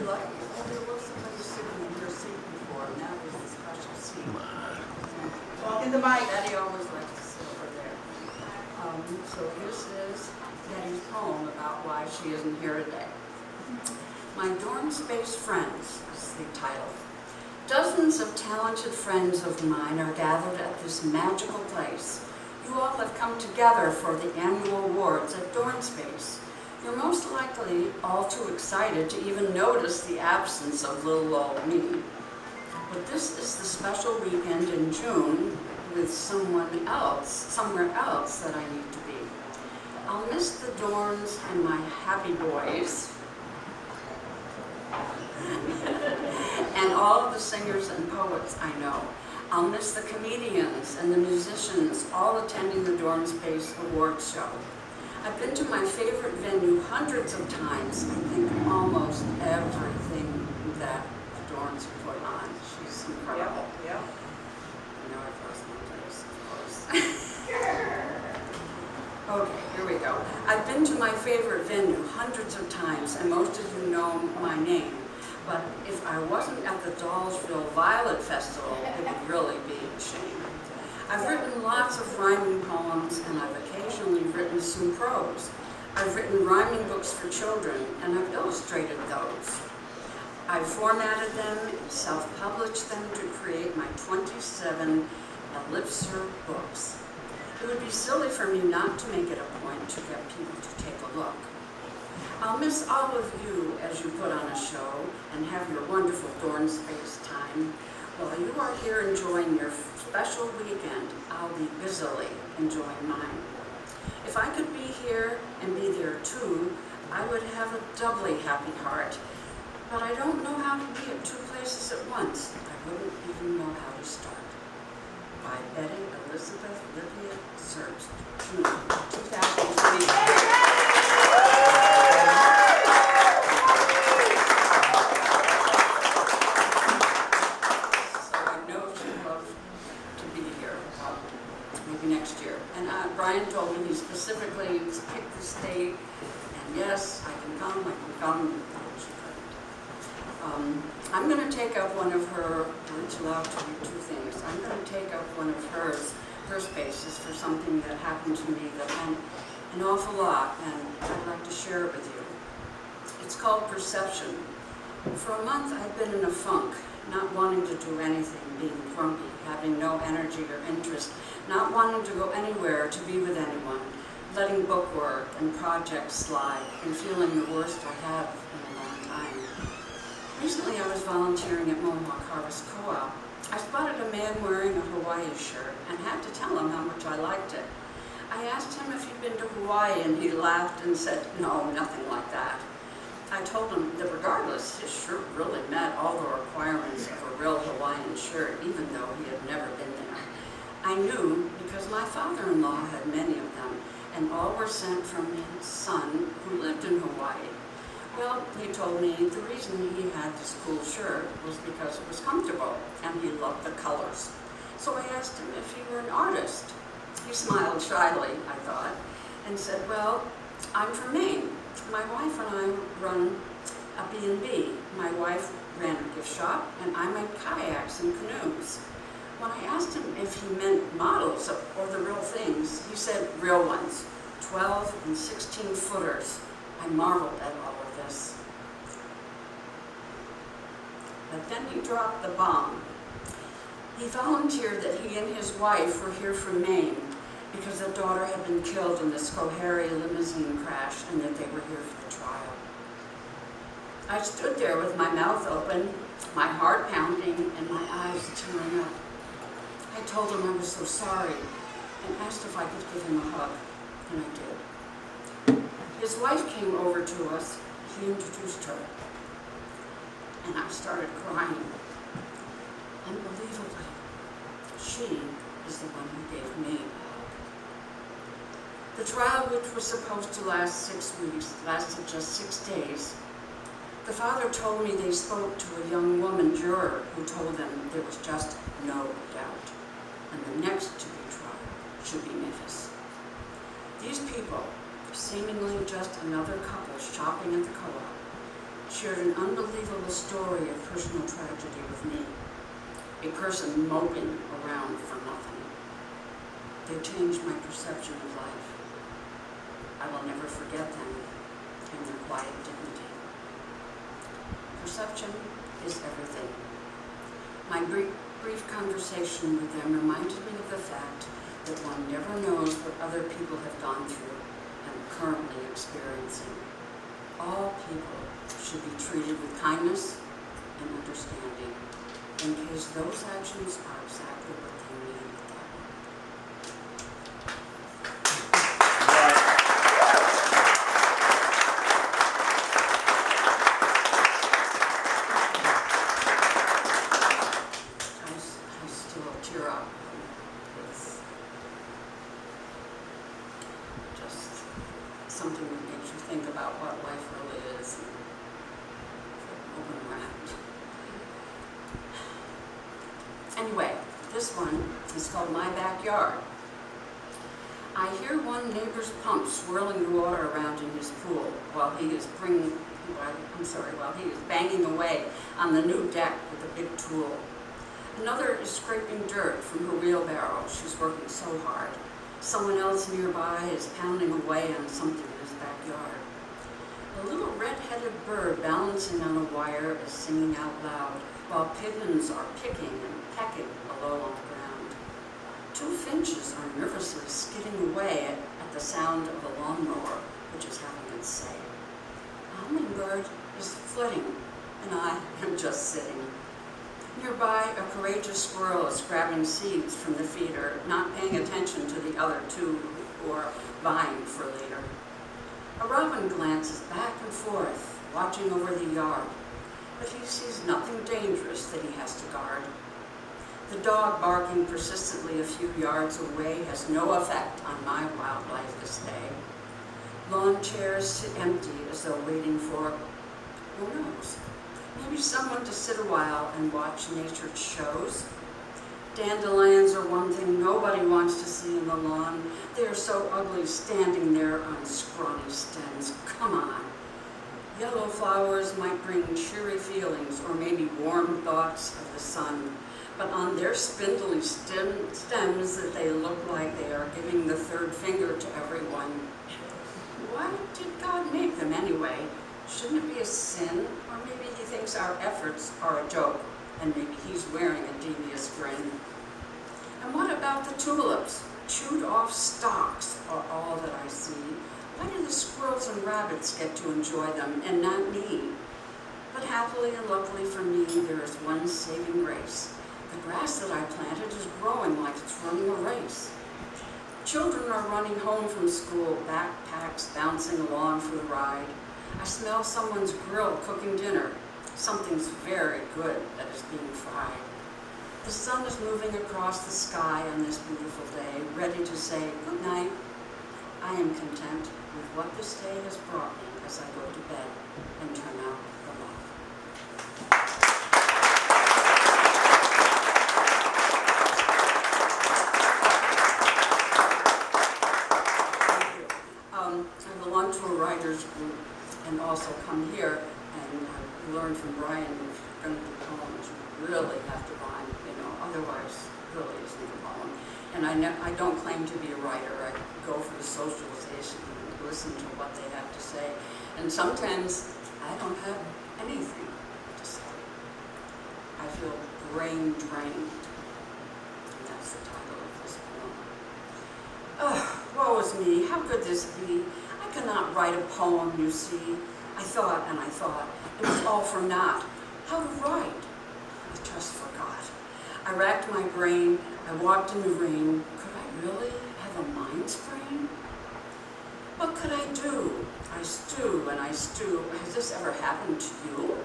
lucky. Oh, there was somebody sitting in your seat before, and that was the special seat. Talking to Mike. Betty always likes to sit over there. So this is Betty's poem about why she isn't here today. My Dorn Space Friends is the title. Dozens of talented friends of mine are gathered at this magical place. You all have come together for the annual awards at Dorn Space. You're most likely all too excited to even notice the absence of little old me. But this is the special weekend in June with somewhere else that I need to be. I'll miss the Dorns and my happy boys, and all of the singers and poets I know. I'll miss the comedians and the musicians all attending the Dorn Space Awards show. I've been to my favorite venue hundreds of times. I think almost everything that the Dorns put on. She's incredible. Yeah. I know I've lost my place, of course. Okay, here we go. I've been to my favorite venue hundreds of times, and most of you know my name. But if I wasn't at the Dollsville Violet Festival, it would really be a shame. I've written lots of rhyming poems, and I've occasionally written some prose. I've written rhyming books for children, and I've illustrated those. I've formatted them and self-published them to create my 27 Ellipser books. It would be silly for me not to make it a point to get people to take a look. I'll miss all of you as you put on a show and have your wonderful Dorn Space time. While you are here enjoying your special weekend, I'll be busily enjoying mine. If I could be here and be there too, I would have a doubly happy heart. But I don't know how to be at two places at once. I wouldn't even know how to start. By Betty Elizabeth Livia Zerbst, June 2023. Next year. And Brian told me he specifically picked this date, and yes, I can come, she couldn't. I'm going to take up one of her, I'm allowed to do two things. I'm going to take up one of her spaces for something that happened to me that meant an awful lot, and I'd like to share it with you. It's called Perception. For a month, I'd been in a funk, not wanting to do anything, being grumpy, having no energy or interest, not wanting to go anywhere to be with anyone, letting bookwork and projects slide, and feeling the worst I have in a long time. Recently I was volunteering at Mohawk Harvest Co-op. I spotted a man wearing a Hawaii shirt and had to tell him how much I liked it. I asked him if he'd been to Hawaii, and he laughed and said, "No, nothing like that." I told him that regardless, his shirt really met all the requirements of a real Hawaiian shirt, even though he had never been there. I knew because my father-in-law had many of them, and all were sent from his son who lived in Hawaii. Well, he told me the reason he had this cool shirt was because it was comfortable, and he loved the colors. So I asked him if he were an artist. He smiled shyly, I thought, and said, "Well, I'm from Maine. My wife and I run a B&B. My wife ran a gift shop, and I made kayaks and canoes." When I asked him if he meant models or the real things, he said real ones, 12 and 16 footers. I marveled at all of this. But then he dropped the bomb. He volunteered that he and his wife were here from Maine because their daughter had been killed in the Schoharie limousine crash, and that they were here for the trial. I stood there with my mouth open, my heart pounding, and my eyes tearing up. I told him I was so sorry and asked if I could give him a hug, and I did. His wife came over to us. He introduced her, and I started crying. Unbelievably, she is the one who gave me a hug. The trial, which was supposed to last 6 weeks, lasted just 6 days. The father told me they spoke to a young woman juror who told them there was just no doubt, and the next to be tried should be Memphis. These people, seemingly just another couple shopping at the co-op, shared an unbelievable story of personal tragedy with me. A person moping around for nothing. They changed my perception of life. I will never forget them and their quiet dignity. Perception is everything. My brief conversation with them reminded me of the fact that one never knows what other people have gone through and are currently experiencing. All people should be treated with kindness and understanding, in case those actions are exactly what they mean at that moment. I still tear up. It's just something that makes you think about what life really is and open around. Anyway, this one is called My Backyard. I hear one neighbor's pump swirling the water around in his pool while he is banging away on the new deck with a big tool. Another is scraping dirt from her wheelbarrow. She's working so hard. Someone else nearby is pounding away on something in his backyard. A little red-headed bird balancing on a wire is singing out loud, while pigeons are picking and pecking below on the ground. Two finches are nervously skidding away at the sound of a lawnmower, which is having its say. A hummingbird is flitting, and I am just sitting. Nearby, a courageous squirrel is grabbing seeds from the feeder, not paying attention to the other two who are vying for leader. A robin glances back and forth, watching over the yard, but he sees nothing dangerous that he has to guard. The dog barking persistently a few yards away has no effect on my wildlife this day. Lawn chairs sit empty as though waiting for, who knows, maybe someone to sit a while and watch nature's shows. Dandelions are one thing nobody wants to see in the lawn. They are so ugly standing there on scrawny stems. Come on. Yellow flowers might bring cheery feelings or maybe warm thoughts of the sun, but on their spindly stems that they look like they are giving the third finger to everyone. Why did God make them anyway? Shouldn't it be a sin? Or maybe he thinks our efforts are a joke, and maybe he's wearing a devious grin. And what about the tulips? Chewed off stalks are all that I see. Why do the squirrels and rabbits get to enjoy them and not me? But happily and luckily for me, there is one saving grace. The grass that I planted is growing like it's running a race. Children are running home from school, backpacks bouncing along for the ride. I smell someone's grill cooking dinner. Something's very good that is being fried. The sun is moving across the sky on this beautiful day, ready to say good night. I am content with what this day has brought me as I go to bed and turn out the light. Thank you. I belong to a writers group and also come here and learn from Brian. If you're going to do poems, you really have to rhyme, otherwise really isn't a poem. And I don't claim to be a writer. I go for the socialization and listen to what they have to say. And sometimes I don't have anything to say. I feel brain drained. And that's the title of this poem. Oh, woe is me, how could this be? I cannot write a poem, you see. I thought and I thought. It was all for naught. How to write? I just forgot. I racked my brain. I walked in the rain. Could I really have a mind sprain? What could I do? I stew and I stew. Has this ever happened to you?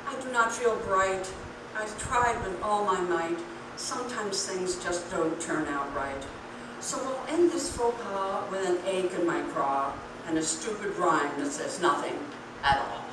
I do not feel bright. I've tried with all my might. Sometimes things just don't turn out right. So I'll end this faux pas with an ache in my craw and a stupid rhyme that says nothing at all.